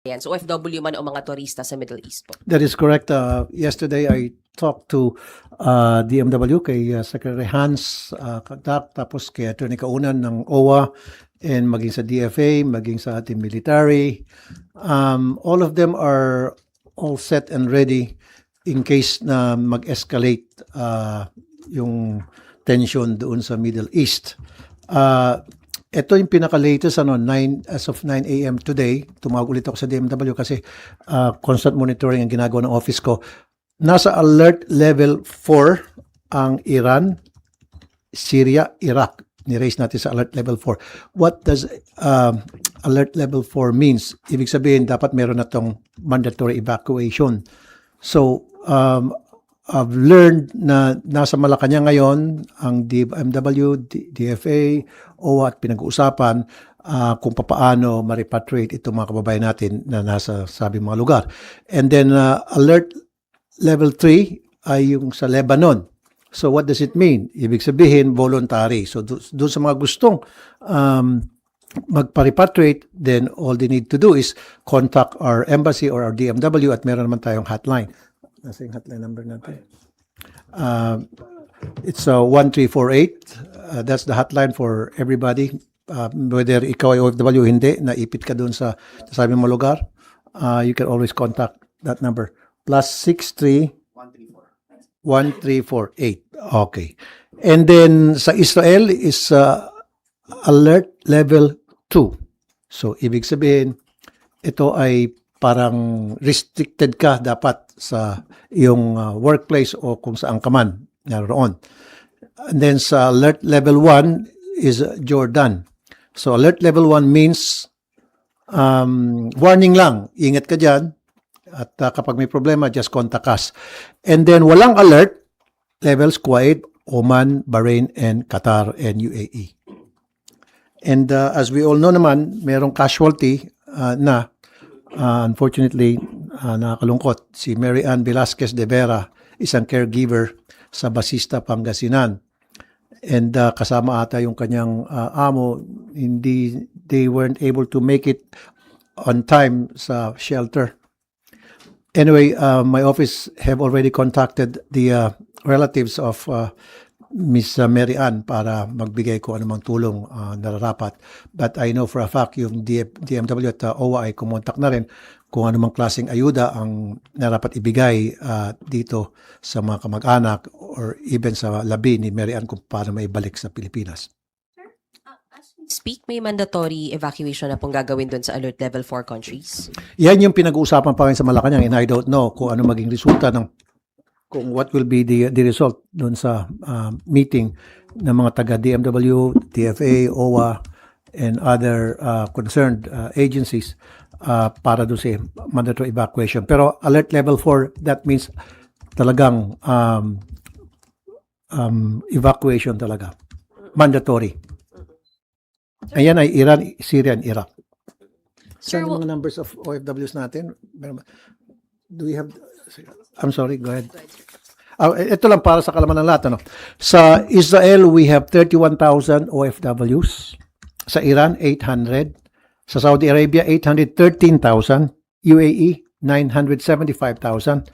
Yan, so OFW man o mga turista sa Middle East po. That is correct. Yesterday, I talked to DMW, kay Secretary Hans Kagdak, tapos kay Attorney Kaunan ng OWA, and maging sa DFA, maging sa ating military. All of them are all set and ready in case na mag-escalate yung tension doon sa Middle East. Ito yung pinaka-latest, as of 9 a.m. today, tumawag ulit ako sa DMW kasi constant monitoring ang ginagawa ng office ko. Nasa alert level 4 ang Iran, Syria, Iraq. Ni-raise natin sa alert level 4. What does alert level 4 means? Ibig sabihin, dapat meron na tong mandatory evacuation. So, I've learned na nasa Malacanang ngayon ang DMW, DFA, OWA at pinag-uusapan kung paano ma-repatriate itong mga kababayan natin na nasa sabing mga lugar. And then alert level 3 ay yung sa Lebanon. So what does it mean? Ibig sabihin voluntary. So doon sa mga gustong magpa-repatriate, then all they need to do is contact our embassy or our DMW at meron naman tayong hotline. Nasa yung hotline number natin. It's 1348. That's the hotline for everybody. Whether ikaw ay OFW o hindi, naipit ka doon sa sabi mo lugar, you can always contact that number. +63 1348. Okay. And then sa Israel is alert level 2. So ibig sabihin, ito ay parang restricted ka dapat sa iyong workplace o kung saan ka man naroon. And then sa alert level 1 is Jordan. So alert level 1 means warning lang, ingat ka dyan at kapag may problema, just contact us. And then walang alert levels, Kuwait, Oman, Bahrain, and Qatar, and UAE. And as we all know naman, merong casualty na unfortunately, nakakalungkot, si Mary Ann Velasquez de Vera, isang caregiver sa Basista, Pangasinan. And kasama ata yung kanyang amo, they weren't able to make it on time sa shelter. Anyway, my office have already contacted the relatives of Miss Mary Ann para magbigay ko anumang tulong nararapat. But I know for a fact yung DMW at OWA ay kumontak na rin kung anumang klaseng ayuda ang narapat ibigay dito sa mga kamag-anak or even sa labi ni Mary Ann kung paano maibalik sa Pilipinas. As we speak, may mandatory evacuation na pong gagawin doon sa alert level 4 countries? Yan yung pinag-uusapan pa rin sa Malacanang, and I don't know kung ano maging resulta ng kung what will be the result doon sa meeting ng mga taga DMW, TFA, OWA, and other concerned agencies para doon sa mandatory evacuation. Pero alert level 4, that means talagang evacuation talaga. Mandatory. Ayan ay Iran, Syria, and Iraq. Sir, Saan yung mga numbers of OFWs natin? Do we have... I'm sorry, go ahead. Ito lang para sa kalaman ng lahat. Sa Israel, we have 31,000 OFWs. Sa Iran, 800. Sa Saudi Arabia, 813,000. UAE, 975,000.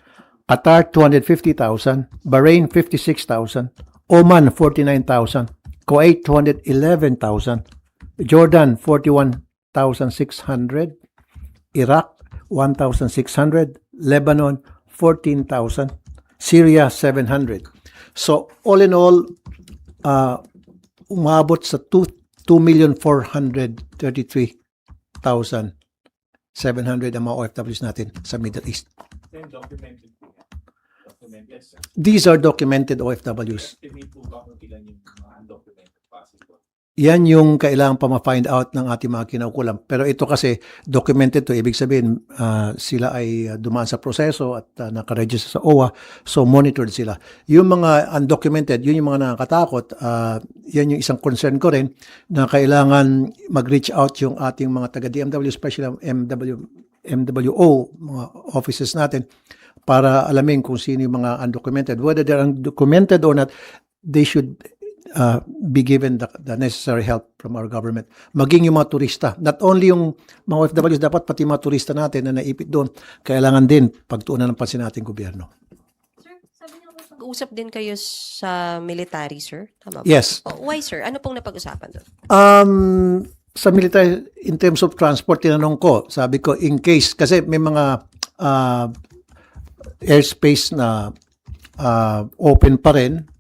Qatar, 250,000. Bahrain, 56,000. Oman, 49,000. Kuwait, 211,000. Jordan, 41,600. Iraq, 1,600. Lebanon, 14,000. Syria, 700. So, all in all, umabot sa 2,433,700 ang mga OFWs natin sa Middle East. These are documented OFWs. Yan yung kailangan pa ma-find out ng ating mga kinaukulan. Pero ito kasi documented to, ibig sabihin sila ay dumaan sa proseso at nakaregister sa OWA, so monitored sila. Yung mga undocumented, yun yung mga nakakatakot, yan yung isang concern ko rin na kailangan mag-reach out yung ating mga taga-DMW, especially MWO, mga offices natin, para alamin kung sino yung mga undocumented. Whether they're undocumented or not, they should be given the necessary help from our government. Maging yung mga turista. Not only yung mga OFWs, dapat pati mga turista natin na naipit doon, kailangan din pagtuunan ng pansin nating gobyerno. Sir, sabi niyo mag-uusap din kayo sa military, sir? Tama ba? Yes. Oh, why, sir? Ano pong napag-usapan doon? Sa military, in terms of transport, tinanong ko, sabi ko, in case, kasi may mga airspace na open pa rin,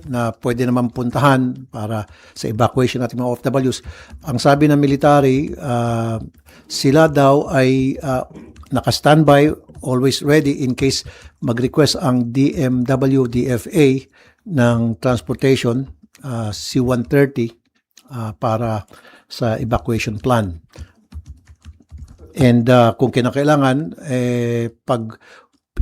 na pwede naman puntahan para sa evacuation natin mga OFWs. Ang sabi ng military, sila daw ay naka-standby, always ready in case mag-request ang DMW, DFA ng transportation, C-130, para sa evacuation plan. And kung kinakailangan,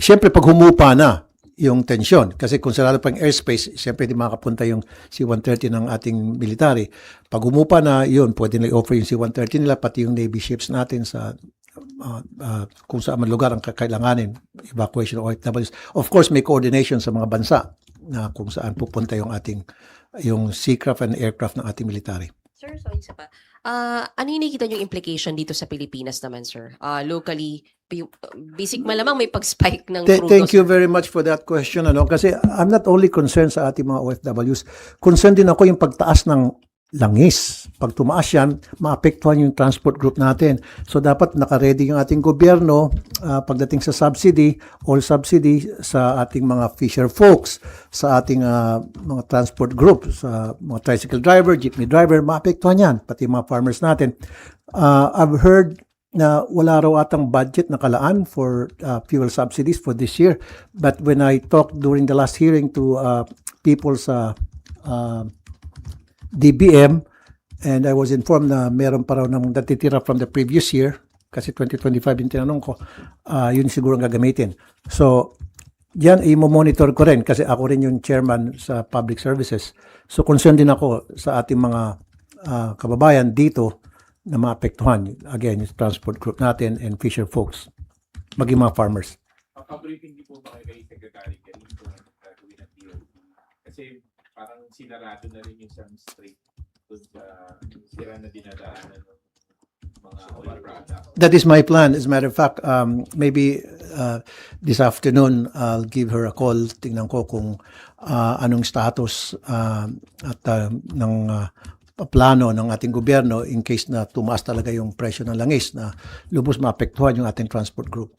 siyempre pag humupa na yung tensyon, kasi kung sarado pang airspace, siyempre di makapunta yung C-130 ng ating military. Pag humupa na, yun, pwede nila offer yung C-130 nila, pati yung Navy ships natin sa kung saan man lugar ang kakailanganin, evacuation of OFWs. Of course, may coordination sa mga bansa na kung saan pupunta yung seacraft and aircraft ng ating military. Sir, so isa pa. Ano yung nakikita yung implication dito sa Pilipinas naman, sir? Locally, basic malamang may pag-spike ng crudo. Thank you very much for that question. Kasi I'm not only concerned sa ating mga OFWs, concerned din ako yung pagtaas ng langis. Pag tumaas yan, maapektuhan yung transport group natin. So dapat nakaready yung ating gobyerno pagdating sa subsidy, all subsidy sa ating mga fisher folks, sa ating mga transport group, sa mga tricycle driver, jeepney driver, maapektuhan yan, pati mga farmers natin. I've heard na wala raw atang budget na kalaan for fuel subsidies for this year. But when I talked during the last hearing to people sa DBM, and I was informed na meron pa raw ng natitira from the previous year, kasi 2025 yung tinanong ko, yun siguro ang gagamitin. So, yan, i-monitor ko rin kasi ako rin yung chairman sa public services. So, concerned din ako sa ating mga kababayan dito na maapektuhan. Again, yung transport group natin and fisher folks, maging mga farmers. Pabriefing din po ba kay Secretary Galing kung gagawin ng DOT? Kasi parang sinarado na rin yung Sam Strait doon sa sira na dinadaanan ng mga oil products. That is my plan. As a matter of fact, maybe this afternoon, I'll give her a call. Tingnan ko kung anong status at ng plano ng ating gobyerno in case na tumaas talaga yung presyo ng langis na lubos maapektuhan yung ating transport group.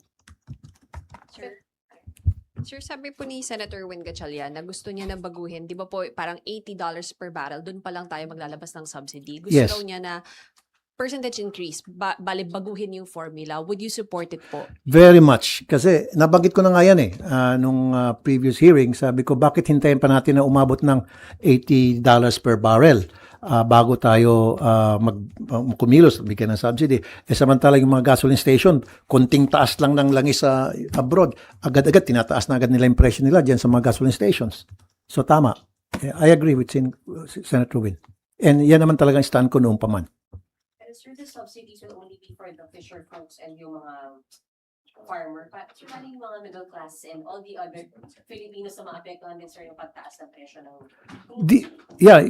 Sir, sabi po ni Senator Win Gatchalian na gusto niya na baguhin, di ba po parang $80 per barrel, doon pa lang tayo maglalabas ng subsidy. Gusto Yes. daw niya na percentage increase, bali baguhin yung formula. Would you support it po? Very much. Kasi nabanggit ko na nga yan nung previous hearing, sabi ko bakit hintayin pa natin na umabot ng $80 per barrel bago tayo kumilos, bigyan ng subsidy. Samantala yung mga gasoline station, konting taas lang ng langis sa abroad, agad-agad tinataas na agad nila yung presyo nila dyan sa mga gasoline stations. So tama. I agree with Senator Win. And yan naman talagang stand ko noong pa man. And sir, the subsidies will only be for the fisher folks and yung mga farmer. Sir, paano yung mga middle class and all the other Filipinos na maapektuhan din, sir, yung pagtaas ng presyo ng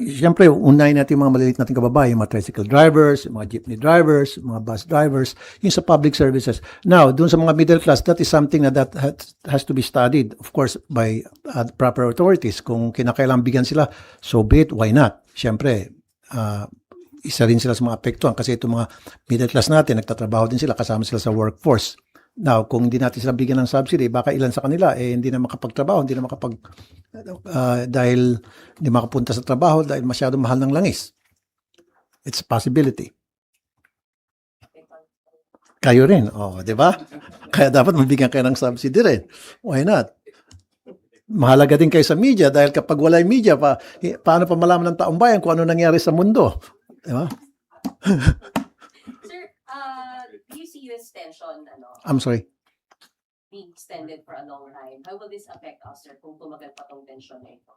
Siyempre, unahin natin yung mga maliliit nating kababayan, yung mga tricycle drivers, yung mga jeepney drivers, yung mga bus drivers, yung sa public services. Now, dun sa mga middle class, that is something that has to be studied, of course, by proper authorities. Kung kinakailangan bigyan sila, so be it, why not? Siyempre, isa rin sila sa mga apektuhan kasi itong mga middle class natin, nagtatrabaho din sila, kasama sila sa workforce. Now, kung hindi natin sila bigyan ng subsidy, baka ilan sa kanila hindi na makapagtrabaho, hindi na dahil hindi makapunta sa trabaho dahil masyado mahal ng langis. It's a possibility. Kayo rin, di ba? Kaya dapat mabigyan kayo ng subsidy rin. Why not? Mahalaga din kayo sa media dahil kapag wala yung media, paano pa malaman ng taong bayan kung ano nangyari sa mundo? Di ba? do you see this tension, I'm sorry. being extended for a long time? How will this affect us, sir, kung tumagal pa tong tension na ito?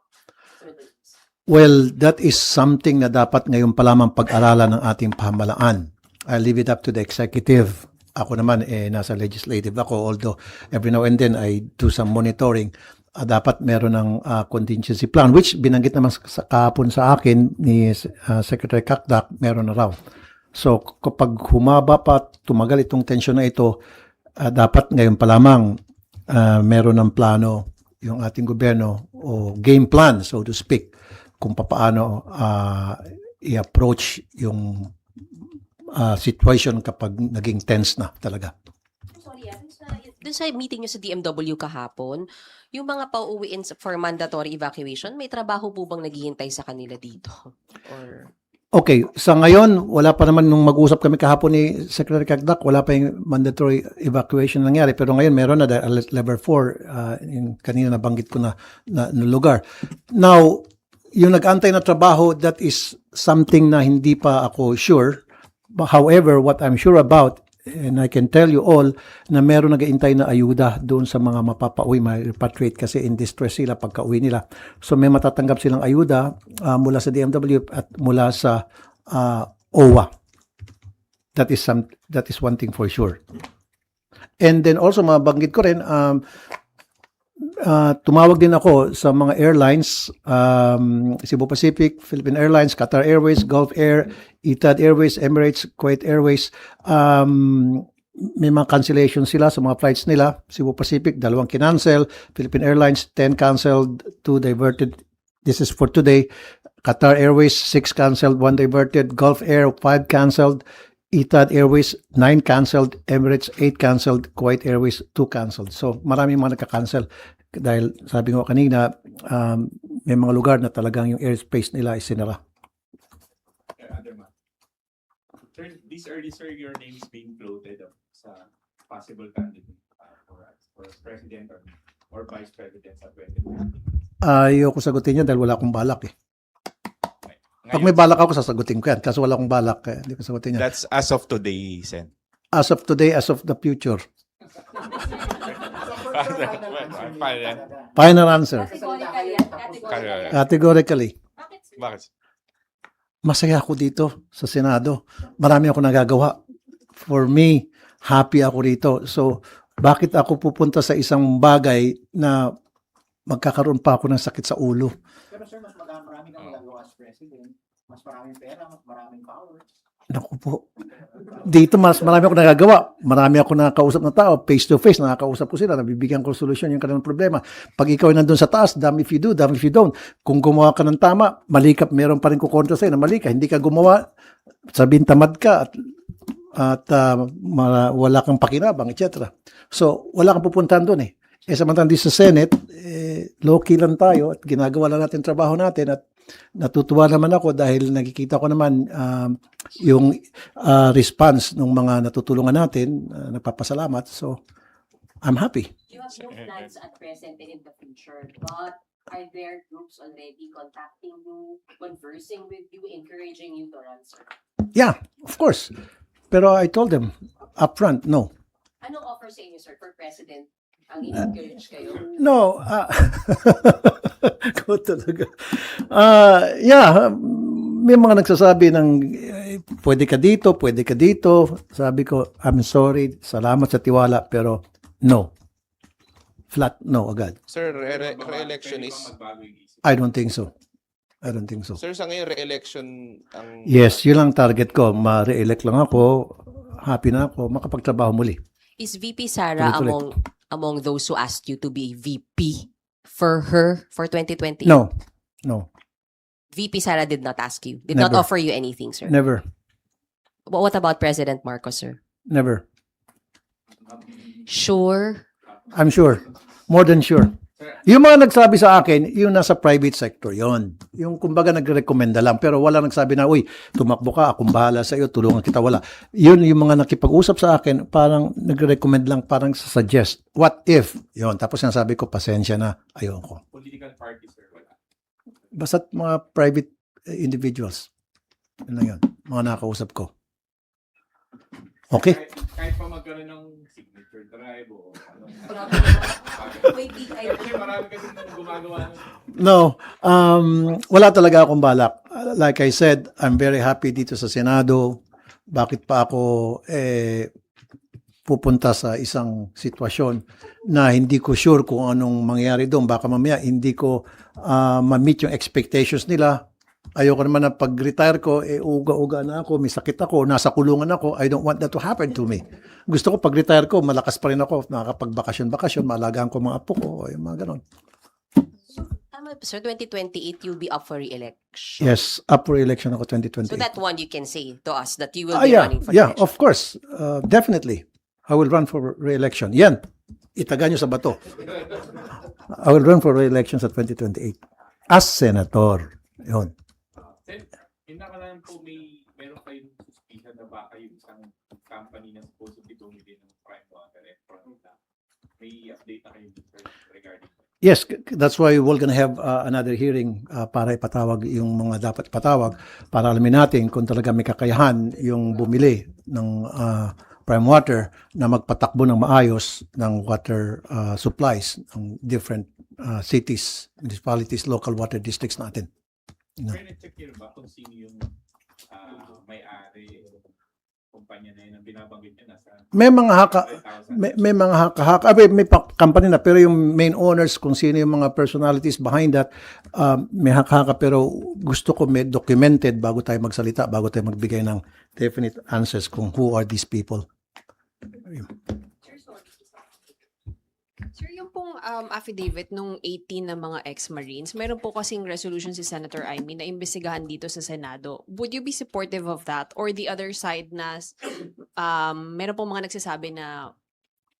Sir, please. Well, that is something na dapat ngayon pa lamang pag-aralan ng ating pamahalaan. I leave it up to the executive. Ako naman, nasa legislative ako, although every now and then I do some monitoring. dapat meron ng contingency plan, which binanggit naman kahapon sa akin ni Secretary Kakdak, meron na raw. So kapag humaba pa, tumagal itong tensyon na ito, dapat ngayon pa lamang meron ng plano yung ating gobyerno o game plan, so to speak, kung paano i-approach yung situation kapag naging tense na talaga. Sorry, dun sa meeting nyo sa DMW kahapon, yung mga pauuwiin for mandatory evacuation, may trabaho po bang naghihintay sa kanila dito? Or Okay, sa ngayon, wala pa naman nung mag-usap kami kahapon ni Secretary Kakdak, wala pa yung mandatory evacuation nangyari. Pero ngayon, meron na dahil level 4, yung kanina nabanggit ko na lugar. Now, yung nag-antay na trabaho, that is something na hindi pa ako sure. However, what I'm sure about, and I can tell you all, na meron nag-aantay na ayuda doon sa mga mapapauwi, ma-repatriate kasi in distress sila pagka-uwi nila. So may matatanggap silang ayuda mula sa DMW at mula sa OWA. That is one thing for sure. And then also mabanggit ko rin, tumawag din ako sa mga airlines, Cebu Pacific, Philippine Airlines, Qatar Airways, Gulf Air, Etihad Airways, Emirates, Kuwait Airways. May mga cancellation sila sa mga flights nila. Cebu Pacific, 2 kinancel. Philippine Airlines, 10 canceled, 2 diverted. This is for today. Qatar Airways, 6 canceled, 1 diverted. Gulf Air, 5 canceled. Etihad Airways, 9 canceled. Emirates, 8 canceled. Kuwait Airways, 2 canceled. So, maraming mga nagka-cancel. Dahil sabi ko kanina, may mga lugar na talagang yung airspace nila ay sinara. Sir, this early, sir, your name is being floated sa possible candidate for president or vice president sa 2020. Ayoko sagutin yan dahil wala akong balak eh. Pag may balak ako, sasagutin ko yan. Kaso wala akong balak, hindi ko sagutin yan. That's as of today, Sen. As of today, as of the future. Final answer. Categorically. Bakit? Masaya ako dito sa Senado. Marami ako nagagawa. For me, happy ako rito. So, bakit ako pupunta sa isang bagay na magkakaroon pa ako ng sakit sa ulo? Pero sir, mas marami kang nagagawa as president. Mas maraming pera, mas maraming power. Naku po. Dito mas marami ako nagagawa. Marami ako nakakausap na tao. Face to face, nakakausap ko sila. Nabibigyan ko solusyon yung kanilang problema. Pag ikaw ay nandun sa taas, damn if you do, damn if you don't. Kung gumawa ka ng tama, mali ka, meron pa rin kukontra sa'yo na mali ka. Hindi ka gumawa, sabihin tamad ka at wala kang pakinabang, etc. So, wala kang pupuntahan doon eh. Samantalang di sa Senate, low-key lang tayo at ginagawa lang natin trabaho natin at natutuwa naman ako dahil nakikita ko naman yung response ng mga natutulungan natin, nagpapasalamat. So, I'm happy. You have no plans at present and in the future, but are there groups already contacting you, conversing with you, encouraging you to run, sir? Yeah, of course. Pero I told them upfront, no. Anong offer sa inyo, sir, for president? Ang encourage kayo? No. Ko talaga. Yeah, may mga nagsasabi ng pwede ka dito, pwede ka dito. Sabi ko, I'm sorry, salamat sa tiwala, pero no. Flat no agad. Sir, re-election is... I don't think so. I don't think so. Sir, sa ngayon, re-election ang... Yes, yun lang target ko. Ma-re-elect lang ako. Happy na ako. Makapagtrabaho muli. is VP Sara Tuloy-tuloy. among those who asked you to be VP for her for 2020? No. VP Sara did not ask you, did not Never. offer you anything, sir. Never. What about President Marcos, sir? Never. Sure. I'm sure. More than sure. Yung mga nagsabi sa akin, yung nasa private sector yon. Yung kumbaga nagre-recommenda lang, pero wala nagsabi na, uy, tumakbo ka, akong bahala sa iyo, tulungan kita, wala. Yun yung mga nakipag-usap sa akin, parang nagre-recommend lang, parang suggest. What if? Yon. Tapos sinasabi ko, pasensya na, ayoko. Political party, sir, wala. Basta't mga private individuals. Yun lang yun. Mga nakausap ko. Okay? Kahit pa magkaroon ng signature drive o ano. Wait, Kasi marami kasi gumagawa ng No, wala talaga akong balak. Like I said, I'm very happy dito sa Senado. Bakit pa ako pupunta sa isang sitwasyon na hindi ko sure kung anong mangyayari doon. Baka mamaya hindi ko ma-meet yung expectations nila. Ayoko naman na pag-retire ko, uga-uga na ako, may sakit ako, nasa kulungan ako. I don't want that to happen to me. Gusto ko pag-retire ko, malakas pa rin ako, nakakapag-bakasyon-bakasyon, maalagaan ko mga apo ko, yung mga ganon. Tama, sir, 2028, you'll be up for re-election. Yes, up for election ako 2028. So that one you can say to us that you will be Yeah, running for yeah, re-election. of course. Definitely. I will run for re-election. Yan, itaga nyo sa bato. I will run for re-election sa 2028 as senator. Yun. Sen, yung nakaraan po meron kayong suspicion na baka yung isang company na supposedly bumili ng prime water and product. May update na kayo sir, regarding that? Yes, that's why we're gonna have another hearing para ipatawag yung mga dapat ipatawag para alamin natin kung talaga may kakayahan yung bumili ng prime water na magpatakbo ng maayos ng water supplies ng different cities, municipalities, local water districts natin. No. Pero na-check nyo ba kung sino yung may-ari kumpanya na yun ang binabanggit nyo nasa May mga haka, 100,000? may mga haka-haka, may company na, pero yung main owners, kung sino yung mga personalities behind that, may haka-haka, pero gusto ko may documented bago tayo magsalita, bago tayo magbigay ng definite answers kung who are these people. Sir, yung pong affidavit nung 18 na mga ex-Marines, meron po kasing resolution si Senator Amy na imbestigahan dito sa Senado. Would you be supportive of that? Or the other side na meron pong mga nagsasabi na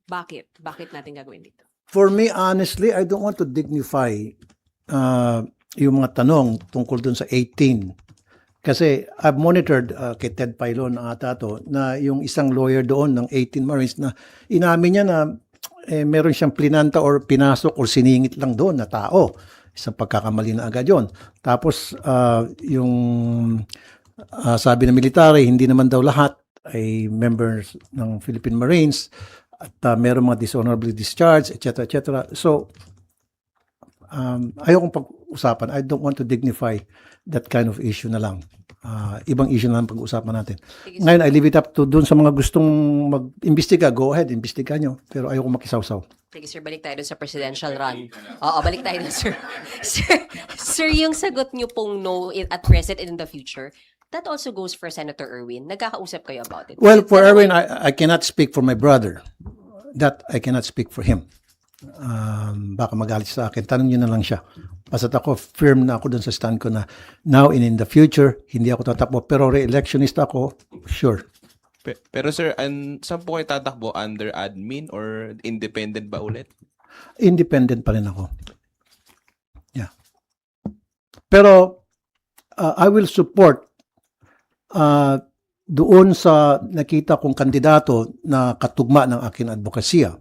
bakit? Bakit natin gagawin dito? For me, honestly, I don't want to dignify yung mga tanong tungkol dun sa 18. Kasi I've monitored kay Ted Pailon ata to, na yung isang lawyer doon ng 18 Marines na inamin niya na meron siyang plinanta or pinasok or siningit lang doon na tao. Isang pagkakamali na agad yun. Tapos yung sabi ng military, hindi naman daw lahat ay members ng Philippine Marines at meron mga dishonorably discharged, etc. etc. So, ayokong pag-usapan. I don't want to dignify that kind of issue na lang. Ibang issue na lang pag-usapan natin. Ngayon, I leave it up to dun sa mga gustong mag-imbestiga. Go ahead, imbestiga nyo. Pero ayoko makisawsaw. Sige, sir, balik tayo dun sa presidential run. Oo, balik tayo dun, sir. Sir, yung sagot niyo pong no at present and in the future, that also goes for Senator Erwin. Nagkakausap kayo about it. Well, for Erwin, I cannot speak for my brother. That I cannot speak for him. Baka magalit sa akin. Tanong nyo na lang siya. Basta't ako, firm na ako dun sa stand ko na now and in the future, hindi ako tatakbo. Pero re-electionist ako, sure. Pero sir, saan po kayo tatakbo? Under admin or independent ba ulit? Independent pa rin ako. Yeah. Pero I will support doon sa nakita kong kandidato na katugma ng aking advokasya.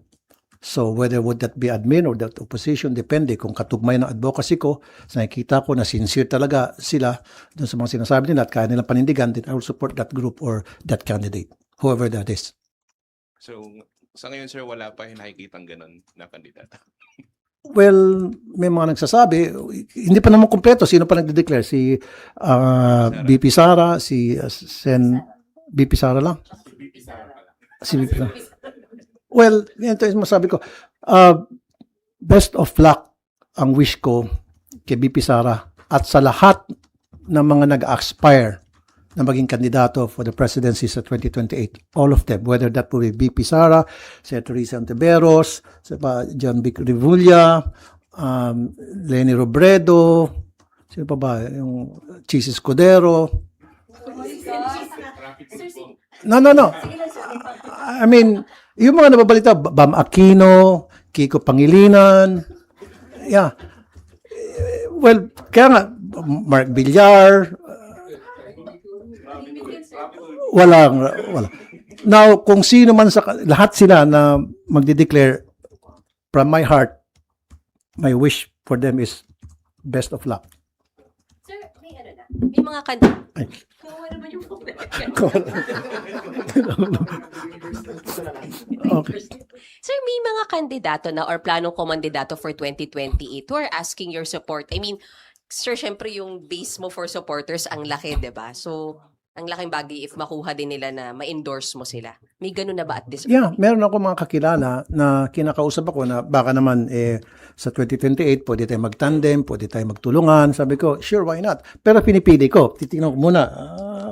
So whether would that be admin or that opposition, depende kung katugmay ng advocacy ko, sa nakikita ko na sincere talaga sila doon sa mga sinasabi nila at kaya nilang panindigan, then I will support that group or that candidate, whoever that is. So, sa ngayon sir, wala pa yung nakikitang ganun na kandidato. Well, may mga nagsasabi, hindi pa naman kumpleto. Sino pa nagde-declare? Si BP Sara, si Sen BP Sara lang. Si BP Sara. Well, ito yung masabi ko. Best of luck ang wish ko kay BP Sara at sa lahat ng mga nag-aspire na maging kandidato for the presidency sa 2028. All of them, whether that will be BP Sara, Senator Risa Antiveros, John Vic Revulla, Leni Robredo, sino pa ba? Yung Chis Escudero. No. I mean, yung mga nababalita, Bam Aquino, Kiko Pangilinan, yeah. Well, kaya nga, Mark Villar, wala. Now, kung sino man sa, lahat sila na magde-declare, from my heart, my wish for them is best of luck. Sir, may ano na? May mga kandidato. Ay. Kawa naman yung Okay. Sir, may mga kandidato na or planong kumandidato for 2028 who are asking your support. I mean, sir, syempre yung base mo for supporters ang laki, di ba? So, ang laking bagay if makuha din nila na ma-endorse mo sila. May ganun na ba at this Yeah, meron ako mga kakilala na kinakausap ako na baka naman sa 2028 pwede tayo magtandem, pwede tayo magtulungan. Sabi ko, sure, why not? Pero pinipili ko, titingnan ko muna.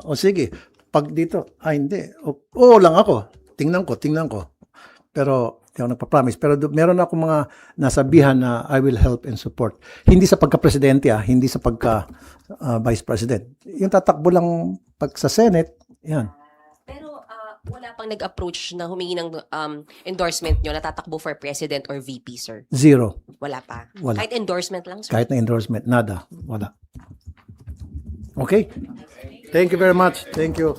O sige, pag dito, hindi. Oo lang ako. Tingnan ko. Pero hindi ako nagpa-promise. Pero meron ako mga nasabihan na I will help and support. Hindi sa pagka-presidente, hindi sa pagka-vice president. Yung tatakbo lang pag sa Senate, yan. Pero wala pang nag-approach na humingi ng endorsement nyo na tatakbo for president or VP, sir? Zero. Wala pa. Wala. Kahit endorsement lang, sir? Kahit na endorsement, nada. Wala. Okay? Thank you very much. Thank you.